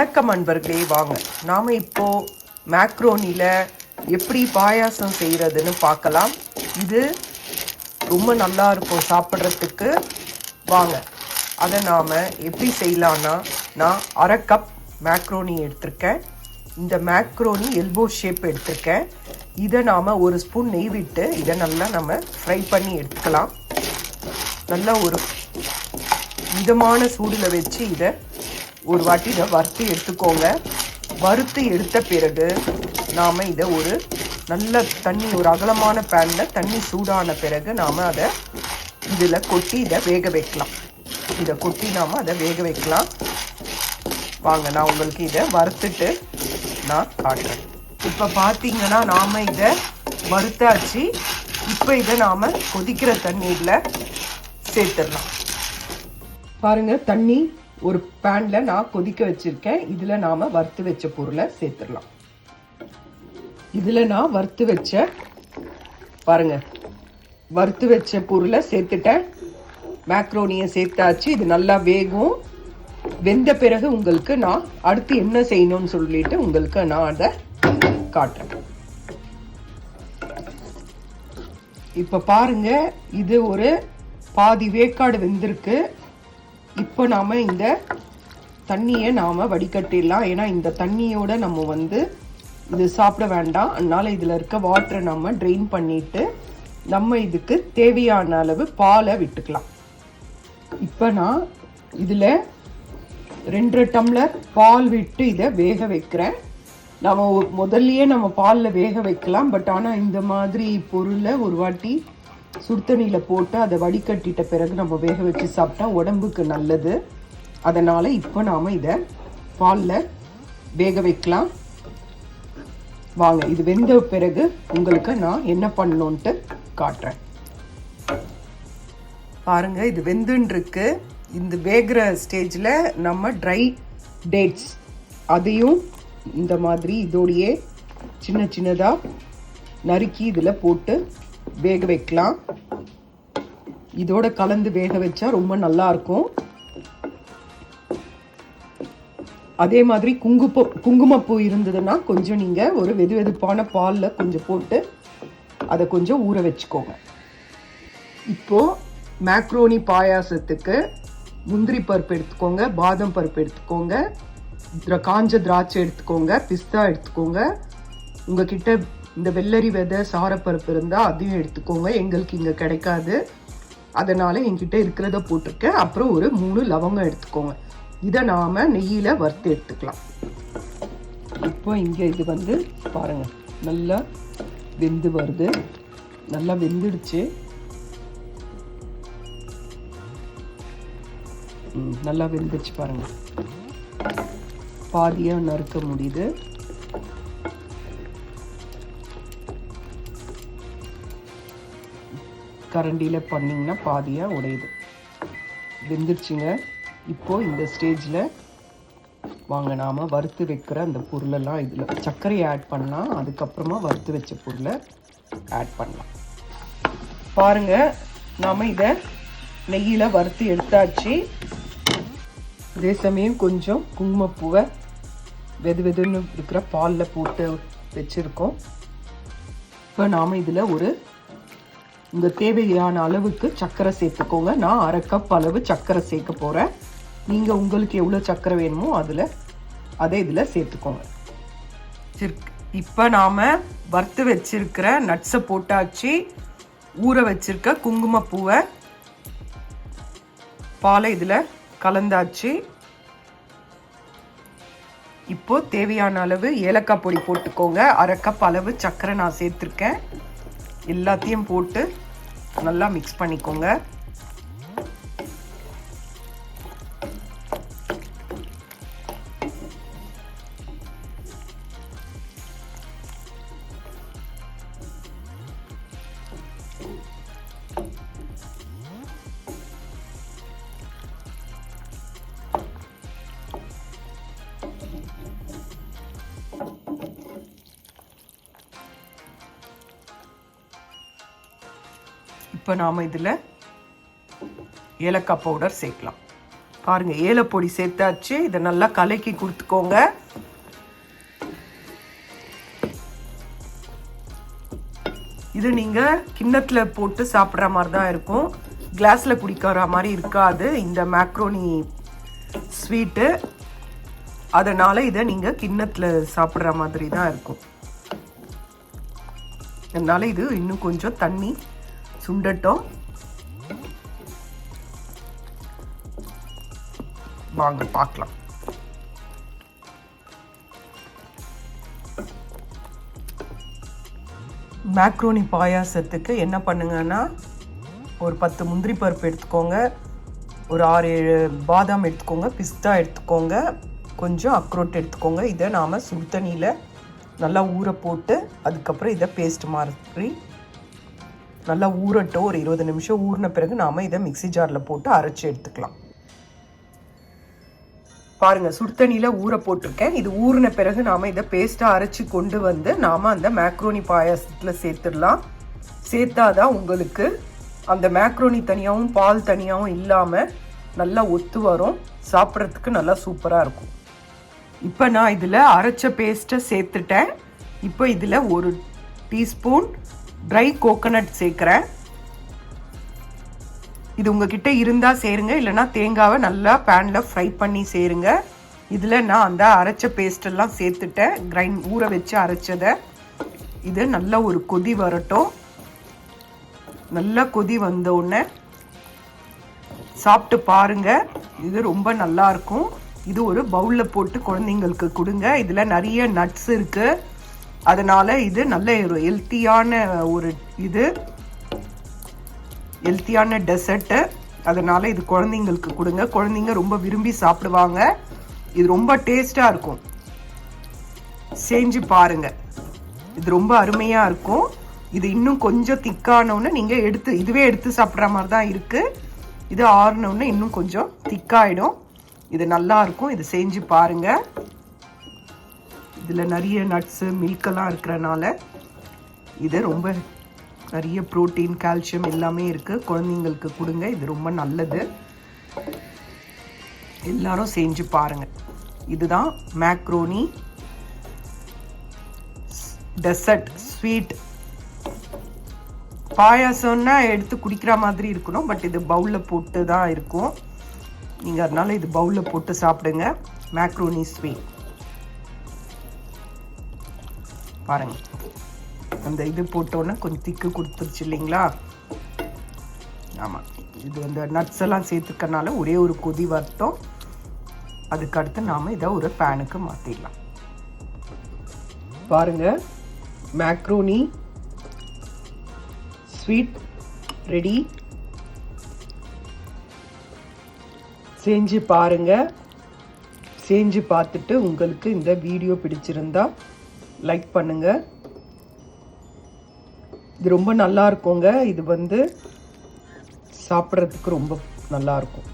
வணக்கம் அன்பர்களே, வாங்க நாம் இப்போது மேக்ரோனியில் எப்படி பாயாசம் செய்கிறதுன்னு பார்க்கலாம். இது ரொம்ப நல்லா இருக்கும் சாப்பிட்றதுக்கு. வாங்க அதை நாம் எப்படி செய்யலான்னா, நான் அரை கப் மேக்ரோனி எடுத்திருக்கேன். இந்த மேக்ரோனி எல்போ ஷேப் எடுத்திருக்கேன். இதை நாம் ஒரு ஸ்பூன் நெய் விட்டு இதை நல்லா நம்ம ஃப்ரை பண்ணி எடுத்துக்கலாம். நல்லா ஒரு மிதமான சூடில் வச்சு இதை ஒரு வாட்டி இதை வறுத்து எடுத்துக்கோங்க. வறுத்து எடுத்த பிறகு நாம் இதை ஒரு நல்ல தண்ணி, ஒரு அகலமான பேனில் தண்ணி சூடான பிறகு நாம் அதை இதில் கொட்டி இதை வேக வைக்கலாம். இதை கொட்டி நாம் அதை வேக வைக்கலாம். வாங்க நான் உங்களுக்கு இதை வறுத்துட்டு நான் காட்டுறேன். இப்போ பார்த்தீங்கன்னா நாம் இதை வறுத்தாச்சு. இப்போ இதை நாம் கொதிக்கிற தண்ணீரில் சேர்த்துடலாம். பாருங்கள், தண்ணி ஒரு பேனில் நான் கொதிக்க வச்சுருக்கேன். இதில் நாம் வறுத்து வச்ச பொருளை சேர்த்துடலாம். இதில் நான் வறுத்து வச்ச பொருளை சேர்த்துட்டேன். மேக்ரோனியை சேர்த்தாச்சு. இது நல்லா வேகும். வெந்த பிறகு உங்களுக்கு நான் அடுத்து என்ன செய்யணும்னு சொல்லிட்டு உங்களுக்கு நான் அதை காட்டுறேன். இப்போ பாருங்கள், இது ஒரு பாதி வேக்காடு வெந்திருக்கு. இப்போ நாம் இந்த தண்ணியை நாம் வடிகட்டிடலாம். ஏன்னா இந்த தண்ணியோட நம்ம இது சாப்பிட வேண்டாம். அதனால் இதில் இருக்க வாட்டரை நம்ம ட்ரெயின் பண்ணிவிட்டு நம்ம இதுக்கு தேவையான அளவு பாலை விட்டுக்கலாம். இப்போ நான் இதில் 2 டம்ளர் பால் விட்டு இதை வேக வைக்கிறேன். நம்ம முதல்லையே நம்ம பாலில் வேக வைக்கலாம். பட் ஆனால் இந்த மாதிரி பொருளை ஒரு வாட்டி சுடுதண்ணியில் போட்டு அதை வடிகட்டிட்ட பிறகு நம்ம வேக வச்சு சாப்பிட்டா உடம்புக்கு நல்லது. அதனால் இப்போ நாம் இதை பாலில் வேக வைக்கலாம். வாங்க, இது வெந்த பிறகு உங்களுக்கு நான் என்ன பண்ணணுன்ட்டு காட்டுறேன். பாருங்கள், இது வெந்துன்ருக்கு. இந்த வேகிற ஸ்டேஜில் நம்ம ட்ரை டேட்ஸ் அதையும் இந்த மாதிரி இதோடையே சின்ன சின்னதாக நறுக்கி இதில் போட்டு வேக வைக்கலாம். இதோட கலந்து வேக வச்சா ரொம்ப நல்லா இருக்கும். அதே மாதிரி குங்குமப்பூ இருந்ததுன்னா கொஞ்சம் நீங்கள் ஒரு வெதுவெதுப்பான பாலில் கொஞ்சம் போட்டு அதை கொஞ்சம் ஊற வச்சுக்கோங்க. இப்போது மேக்ரோனி பாயாசத்துக்கு முந்திரி பருப்பு எடுத்துக்கோங்க, பாதாம் பருப்பு எடுத்துக்கோங்க, காஞ்ச திராட்சை எடுத்துக்கோங்க, பிஸ்தா எடுத்துக்கோங்க. உங்ககிட்ட இந்த வெள்ளரி விதை சாரப்பருப்பு இருந்தால் அதையும் எடுத்துக்கோங்க. எங்களுக்கு இங்கே கிடைக்காது, அதனால் என்கிட்ட இருக்கிறத போட்டிருக்கேன். அப்புறம் ஒரு 3 லவங்கம் எடுத்துக்கோங்க. இதை நாம் நெய்யில் வறுத்து எடுத்துக்கலாம். இப்போ இங்கே இது பாருங்கள், நல்லா வெந்து வருது. நல்லா வெந்துடுச்சு. நல்லா வெந்துச்சு பாருங்கள். பாதியாக நறுக்க முடியுது. கரண்டியில் பண்ணிங்கன்னா பாதியாக உடையுது. வெந்துருச்சுங்க. இப்போது இந்த ஸ்டேஜில் வாங்க நாம் வறுத்து வைக்கிற அந்த பொருளெல்லாம் இதில் சர்க்கரையை ஆட் பண்ணலாம். அதுக்கப்புறமா வறுத்து வச்ச பொருளை ஆட் பண்ணலாம். பாருங்கள், நாம் இதை நெய்யில் வறுத்து எடுத்தாச்சு. அதே சமயம் கொஞ்சம் குங்குமப்பூவை வெதுன்னு இருக்கிற பாலில் போட்டு வச்சுருக்கோம். இப்போ நாம் இதில் உங்கள் தேவையான அளவுக்கு சர்க்கரை சேர்த்துக்கோங்க. நான் அரை கப் அளவு சர்க்கரை சேர்க்க போகிறேன். நீங்கள் உங்களுக்கு எவ்வளோ சர்க்கரை வேணுமோ அதை இதில் சேர்த்துக்கோங்க. இப்போ நாம் வறுத்து வச்சிருக்கிற நட்ஸை போட்டாச்சு. ஊற வச்சிருக்க குங்குமப்பூவை பாலை இதில் கலந்தாச்சு. இப்போது தேவையான அளவு ஏலக்காய் பொடி போட்டுக்கோங்க. அரை கப் அளவு சர்க்கரை நான் சேர்த்துருக்கேன். எல்லாத்தையும் போட்டு நல்லா மிக்ஸ் பண்ணிக்கோங்க. இப்போ நாம் இதில் ஏலக்காய் பவுடர் சேர்க்கலாம். பாருங்க, ஏலப்பொடி சேர்த்தாச்சு. இதை நல்லா கலக்கி கொடுத்துக்கோங்க. இது நீங்க கிண்ணத்துல போட்டு சாப்பிட்ற மாதிரி தான் இருக்கும், கிளாஸ்ல குடிக்கிற மாதிரி இருக்காது இந்த மேக்ரோனி ஸ்வீட்டு. அதனால இதை நீங்க கிண்ணத்துல சாப்பிட்ற மாதிரி தான் இருக்கும். அதனால இது இன்னும் கொஞ்சம் தண்ணி சுண்டட்டும். வாங்க பார்க்கலாம். மேக்ரோனி பாயாசத்துக்கு என்ன பண்ணுங்கன்னா, ஒரு 10 முந்திரி பருப்பு எடுத்துக்கோங்க, ஒரு 6-7 பாதாம் எடுத்துக்கோங்க, பிஸ்தா எடுத்துக்கோங்க, கொஞ்சம் அக்ரோட் எடுத்துக்கோங்க. இதை நாம் சுடு தண்ணியில் நல்லா ஊற போட்டு அதுக்கப்புறம் இதை பேஸ்ட் மாதிரி நல்லா ஊறட்டும். ஒரு 20 நிமிஷம் ஊறின பிறகு நாம் இதை மிக்சி ஜாரில் போட்டு அரைச்சி எடுத்துக்கலாம். பாருங்கள், சுடு தண்ணியில் ஊற போட்டிருக்கேன். இது ஊறின பிறகு நாம் இதை பேஸ்ட்டாக அரைச்சி கொண்டு வந்து நாம் அந்த மேக்ரோனி பாயாசத்தில் சேர்த்துடலாம். சேர்த்தாதான் உங்களுக்கு அந்த மேக்ரோனி தனியாகவும் பால் தனியாகவும் இல்லாமல் நல்லா ஒத்து வரும், சாப்பிட்றதுக்கு நல்லா சூப்பராக இருக்கும். இப்போ நான் இதில் அரைச்ச பேஸ்ட்டை சேர்த்துட்டேன். இப்போ இதில் 1 டீஸ்பூன் ட்ரை கோகோனட் சேர்க்குறேன். இது உங்ககிட்ட இருந்தால் சேருங்க, இல்லைனா தேங்காவை நல்லா பேனில் ஃப்ரை பண்ணி சேருங்க. இதில் நான் அந்த அரைச்ச பேஸ்டெல்லாம் சேர்த்துட்டேன், ஊற வச்சு அரைச்சதை. இது நல்லா ஒரு கொதி வரட்டும். நல்லா கொதி வந்தோடனே சாப்பிட்டு பாருங்க, இது ரொம்ப நல்லா இருக்கும். இது ஒரு பவுலில் போட்டு குழந்தைங்களுக்கு கொடுங்க. இதில் நிறைய நட்ஸ் இருக்குது, அதனால் இது நல்ல ஒரு ஹெல்த்தியான டெசர்ட்டு. அதனால் இது குழந்தைங்களுக்கு கொடுங்க, குழந்தைங்க ரொம்ப விரும்பி சாப்பிடுவாங்க. இது ரொம்ப டேஸ்ட்டாக இருக்கும், செஞ்சு பாருங்கள். இது ரொம்ப அருமையாக இருக்கும். இது இன்னும் கொஞ்சம் திக்கானோன்னு நீங்கள் இதுவே எடுத்து சாப்பிட்ற மாதிரி தான் இருக்குது. இது ஆறினோன்னு இன்னும் கொஞ்சம் திக்காயிடும். இது நல்லா இருக்கும், இது செஞ்சு பாருங்கள். இதில் நிறைய நட்ஸு மில்கெல்லாம் இருக்கிறனால இது ரொம்ப நிறைய ப்ரோட்டீன், கால்சியம் எல்லாமே இருக்குது. குழந்தைங்களுக்கு கொடுங்க, இது ரொம்ப நல்லது. எல்லாரும் செஞ்சு பாருங்கள். இதுதான் மேக்ரோனி டெசர்ட் ஸ்வீட். பாயாசம்னா எடுத்து குடிக்கிற மாதிரி இருக்கணும், பட் இது பவுலில் போட்டு தான் இருக்கும். நீங்கள் அதனால் இது பவுலில் போட்டு சாப்பிடுங்க. மேக்ரோனி ஸ்வீட் பாருங்கள், அந்த இது போட்டோன்னே கொஞ்சம் திக்கு கொடுத்துருச்சு இல்லைங்களா? ஆமாம், இது அந்த நட்ஸ் எல்லாம் சேர்த்துக்கனால ஒரே ஒரு கொதி வரட்டும். அதுக்கடுத்து நாம் இதை ஒரு பேனுக்கு மாற்றிடலாம். பாருங்கள், மேக்ரோனி ஸ்வீட் ரெடி. செஞ்சு பாருங்க. செஞ்சு பார்த்துட்டு உங்களுக்கு இந்த வீடியோ பிடிச்சிருந்தா லைக் பண்ணுங்க. இது ரொம்ப நல்லா இருக்குங்க. இது சாப்பிட்றதுக்கு ரொம்ப நல்லா இருக்கும்.